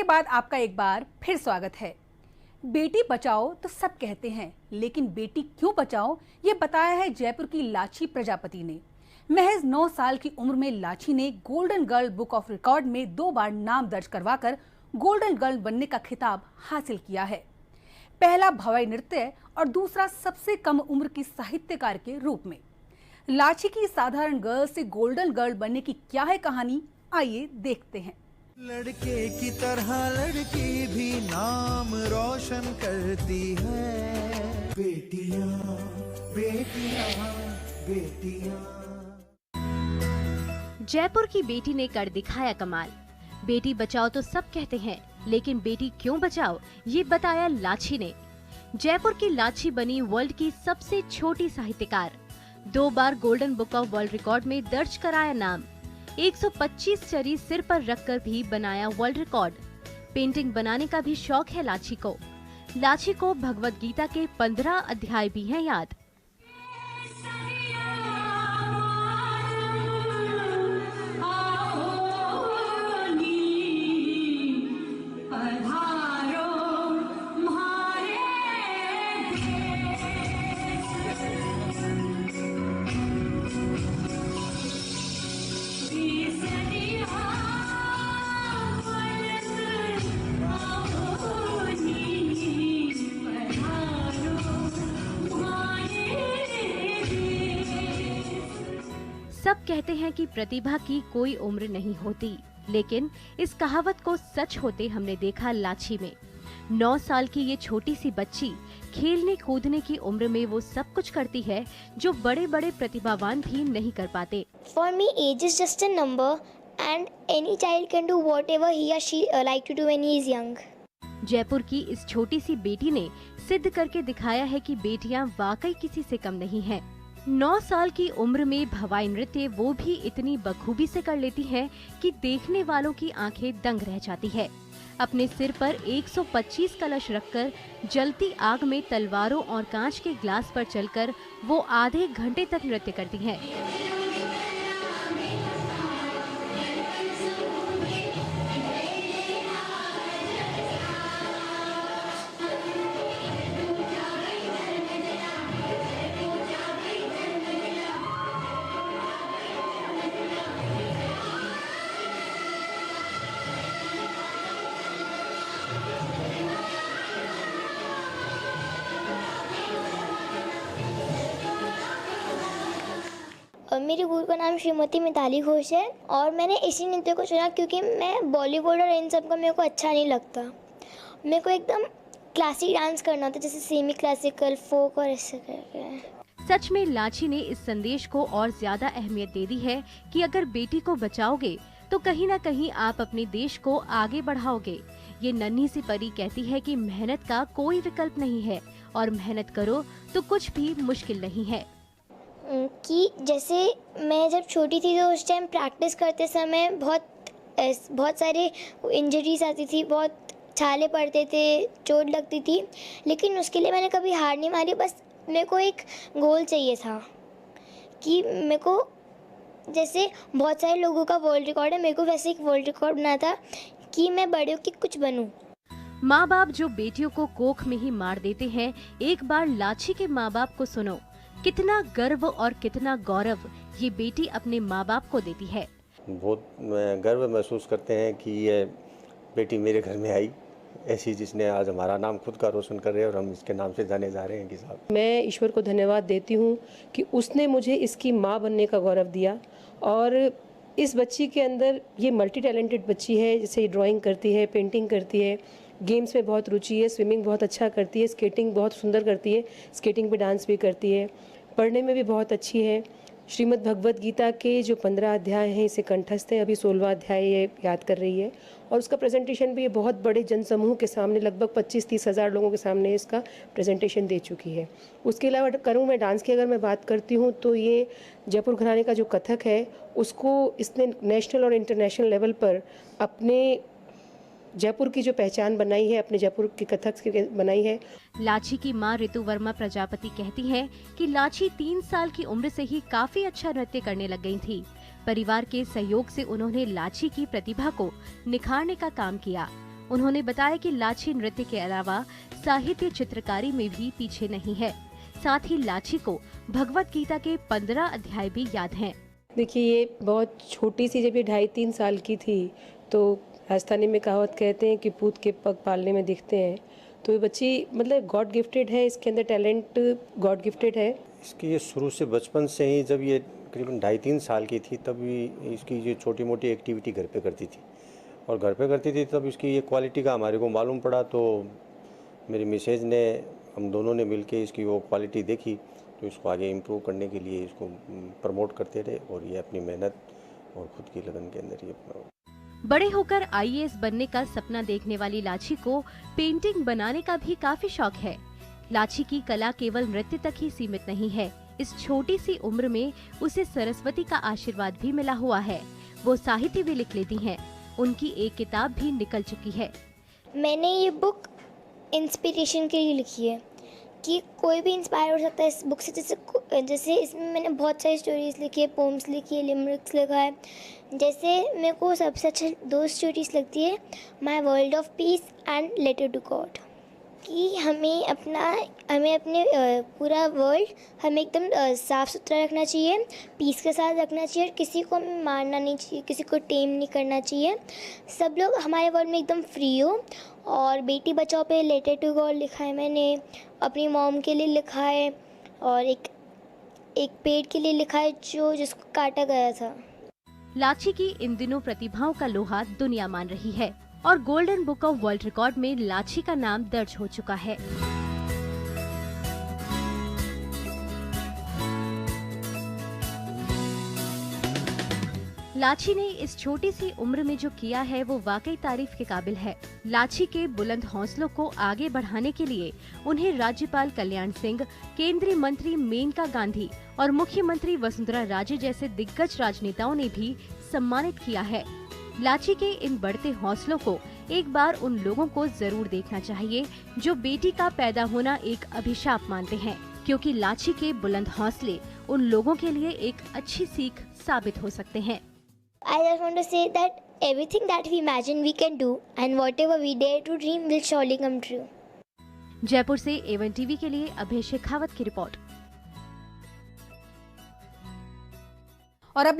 बाद आपका एक बार फिर स्वागत है। बेटी बचाओ तो सब कहते हैं, लेकिन बेटी क्यों बचाओ ये बताया है जयपुर की लाची प्रजापति ने। महज 9 साल की उम्र में लाची ने golden girl book of record में 2 बार नाम दर्ज करवाकर गोल्डन गर्ल बनने का खिताब हासिल किया है। पहला भवाई नृत्य और दूसरा सबसे कम उम्र की साहित्यकार के रूप में। लाची की साधारण गर्ल से गोल्डन गर्ल बनने की क्या है कहानी, आइए देखते हैं। लड़के की तरह लड़की भी नाम रोशन करती है। बेटियां बेटियां बेटियां। जयपुर की बेटी ने कर दिखाया कमाल। बेटी बचाओ तो सब कहते हैं, लेकिन बेटी क्यों बचाओ ये बताया लाची ने। जयपुर की लाची बनी वर्ल्ड की सबसे छोटी साहित्यकार। 2 बार golden book of world record में दर्ज कराया नाम। 125 चरी सिर पर रखकर भी बनाया वर्ल्ड रिकॉर्ड। पेंटिंग बनाने का भी शौक है लाची को। लाची को भगवत गीता के 15 अध्याय भी हैं याद। सब कहते हैं कि प्रतिभा की कोई उम्र नहीं होती, लेकिन इस कहावत को सच होते हमने देखा लाची में। 9 साल की ये छोटी सी बच्ची खेलने कूदने की उम्र में वो सब कुछ करती है जो बड़े बड़े प्रतिभावान भी नहीं कर पाते। For me, age is just a number and any child can do whatever he or she like to do when he is young. Jaipur की इस छोटी सी बेटी ने सिद्ध करके दिखाया है कि बेटियां वाकई किसी से कम नहीं हैं। 9 साल की उम्र में भवाई नृत्य वो भी इतनी बखूबी से कर लेती है कि देखने वालों की आंखें दंग रह जाती है। अपने सिर पर 125 कलश रखकर जलती आग में तलवारों और कांच के ग्लास पर चलकर वो आधे घंटे तक नृत्य करती हैं। मेरी गुरु का नाम श्रीमती मिताली घोष है और मैंने इसी नृत्य को चुना क्योंकि मैं बॉलीवुड और इन सब का मेरे को अच्छा नहीं लगता। मेरे को एकदम क्लासिक डांस करना होता, जैसे सेमी क्लासिकल, फोक और ऐसे करके। सच में लाची ने इस संदेश को और ज्यादा अहमियत दे दी है कि अगर बेटी को बचाओगे तो कहीं न कहीं आप अपने देश को आगे बढ़ाओगे। ये नन्ही सी परी कहती है कि मेहनत का कोई विकल्प नहीं है और मेहनत करो तो कुछ भी मुश्किल नहीं है। कि जैसे मैं जब छोटी थी तो उस टाइम प्रैक्टिस करते समय बहुत सारे इंजरीज आती थी, बहुत छाले पड़ते थे, चोट लगती थी, लेकिन उसके लिए मैंने कभी हार नहीं मारी। बस मेरे को एक गोल चाहिए था कि मेरे को जैसे बहुत सारे लोगों का वर्ल्ड रिकॉर्ड है, मेरे को वैसे एक वर्ल्ड रिकॉर्ड बनाना था कि मैं बड़े होकर कुछ बनूं। माँ बाप जो बेटियों को कोख में ही मार देते हैं, एक बार लाची के माँ बाप को सुनो। कितना गर्व और कितना गौरव ये बेटी अपने माँ बाप को देती है। बहुत गर्व महसूस करते हैं कि ये बेटी मेरे घर में आई, ऐसी जिसने आज हमारा नाम खुद का रोशन कर रहे हैं और हम इसके नाम से जाने जा रहे हैं कि साहब। मैं ईश्वर को धन्यवाद देती हूँ कि उसने मुझे इसकी माँ बनने का गौरव दिया। और इस बच्ची के अंदर ये मल्टी टैलेंटेड बच्ची है, जैसे ड्राइंग करती है, पेंटिंग करती है, गेम्स में बहुत रुचि है, स्विमिंग बहुत अच्छा करती है, स्केटिंग बहुत सुंदर करती है, स्केटिंग पे डांस भी करती है, पढ़ने में भी बहुत अच्छी है। श्रीमद् भगवत गीता के जो 15 अध्याय हैं इसे कंठस्थ है, अभी 16वां अध्याय ये याद कर रही है। और उसका प्रेजेंटेशन भी बहुत बड़े जनसमूह के सामने, लगभग 25-30 हज़ार लोगों के सामने इसका प्रेजेंटेशन दे चुकी है। उसके अलावा करूँ मैं डांस की अगर मैं बात करती हूँ तो ये जयपुर घराने का जो कथक है उसको इसने नेशनल और इंटरनेशनल लेवल पर अपने जयपुर की जो पहचान बनाई है, अपने जयपुर की कथक की बनाई है। लाची की मां ऋतु वर्मा प्रजापति कहती हैं कि लाची 3 साल की उम्र से ही काफी अच्छा नृत्य करने लग गई थी। परिवार के सहयोग से उन्होंने लाची की प्रतिभा को निखारने का काम किया। उन्होंने बताया कि लाची नृत्य के अलावा साहित्य चित्रकारी में भी पीछे नहीं है। साथ ही लाची को भगवत गीता के 15 अध्याय भी याद हैं। देखिए, ये बहुत छोटी सी, जब ये 2.5-3 साल की थी तो राजस्थानी में कहावत कहते हैं कि पूत के पग पालने में दिखते हैं। तो ये बच्ची मतलब गॉड गिफ्टेड है, इसके अंदर टैलेंट गॉड गिफ्टेड है। इसकी ये शुरू से बचपन से ही, जब ये करीबन 2.5-3 साल की थी तब भी इसकी ये छोटी मोटी एक्टिविटी घर पे करती थी, और घर पे करती थी तब इसकी ये क्वालिटी का हमारे को मालूम पड़ा। तो मेरी मिसेज ने, हम दोनों ने मिलके इसकी वो क्वालिटी देखी, तो इसको आगे इम्प्रूव करने के लिए इसको प्रमोट करते रहे, और ये अपनी मेहनत और खुद की लगन के अंदर ये बड़े होकर आईएएस बनने का सपना देखने वाली लाची को पेंटिंग बनाने का भी काफी शौक है। लाची की कला केवल नृत्य तक ही सीमित नहीं है। इस छोटी सी उम्र में उसे सरस्वती का आशीर्वाद भी मिला हुआ है। वो साहित्य भी लिख लेती हैं। उनकी एक किताब भी निकल चुकी है। मैंने ये बुक इंस्पिरेशन के लिए लिखी है कि कोई भी इंस्पायर हो सकता है इस बुक से। जैसे इसमें मैंने बहुत सारी स्टोरीज लिखी है, पोम्स लिखी है, लिमरिक्स लिखा है। जैसे मेरे को सबसे अच्छा 2 स्टोरीज लगती है, my world of peace and letter to God, कि हमें अपने पूरा वर्ल्ड हमें एकदम साफ़ सुथरा रखना चाहिए, पीस के साथ रखना चाहिए, और किसी को हमें मारना नहीं चाहिए, किसी को टेम नहीं करना चाहिए। सब लोग हमारे वर्ल्ड में एकदम फ्री हो। और बेटी बचाओ पे लेटर टू गॉड लिखा है मैंने, अपनी मॉम के लिए लिखा है, और एक पेड़ के लिए लिखा है जिसको काटा गया था। लाची की इन दिनों प्रतिभाओं का लोहा दुनिया मान रही है और golden book of world record में लाची का नाम दर्ज हो चुका है। लाची ने इस छोटी सी उम्र में जो किया है वो वाकई तारीफ के काबिल है। लाची के बुलंद हौसलों को आगे बढ़ाने के लिए उन्हें राज्यपाल कल्याण सिंह, केंद्रीय मंत्री मेनका गांधी और मुख्यमंत्री वसुंधरा राजे जैसे दिग्गज राजनेताओं ने भी सम्मानित किया है। लाची के इन बढ़ते हौसलों को एक बार उन लोगों को जरूर देखना चाहिए जो बेटी का पैदा होना एक अभिशाप मानते हैं, क्योंकि लाची के बुलंद हौसले उन लोगों के लिए एक अच्छी सीख साबित हो सकते हैं। I just want to say that everything that we imagine we can do, and whatever we dare to dream will surely come true. Jaipur से A1 टीवी के लिए अभय शेखावत की रिपोर्ट। और अब